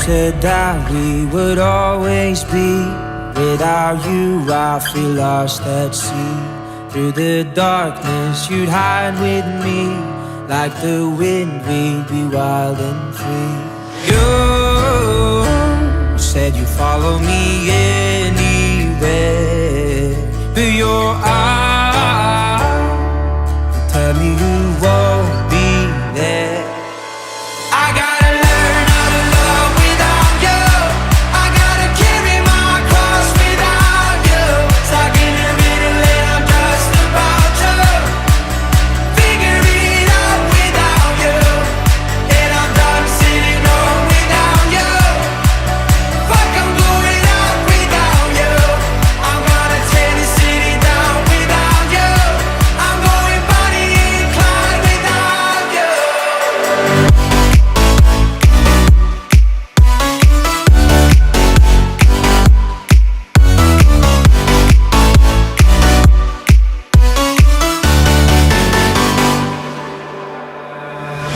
said that we would always be. Without you I feel lost at sea. Through the darkness you'd hide with me. Like the wind we'd be wild and free. You said you'd follow me anywhere, but your eyes tell me you won't be there. I gotta learn how to love without you. I gotta carry my cross without you. Stuck in the middle and I'm just about to figure it out without you. And I'm done sitting home without you. Fuck, I'm going out without you. I'm gonna tear the city down without you. I'm going Bonnie and Clyde without you.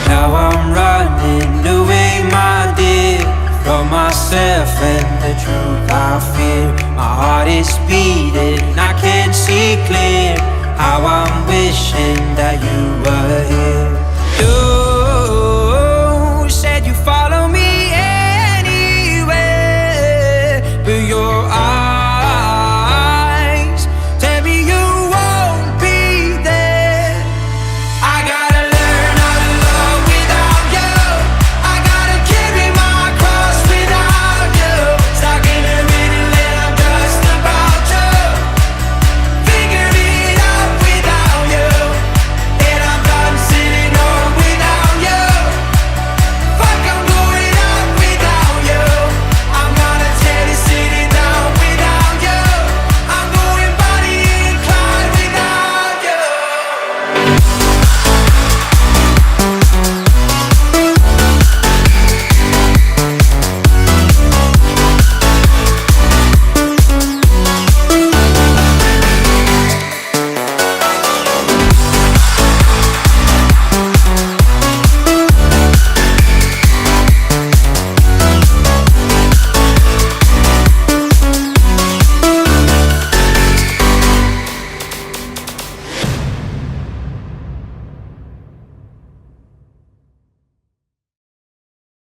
Now I'm running away, my dear, from myself and the truth I fear. My heart is beating, I can't see clear. How I'm wishing that you were here. You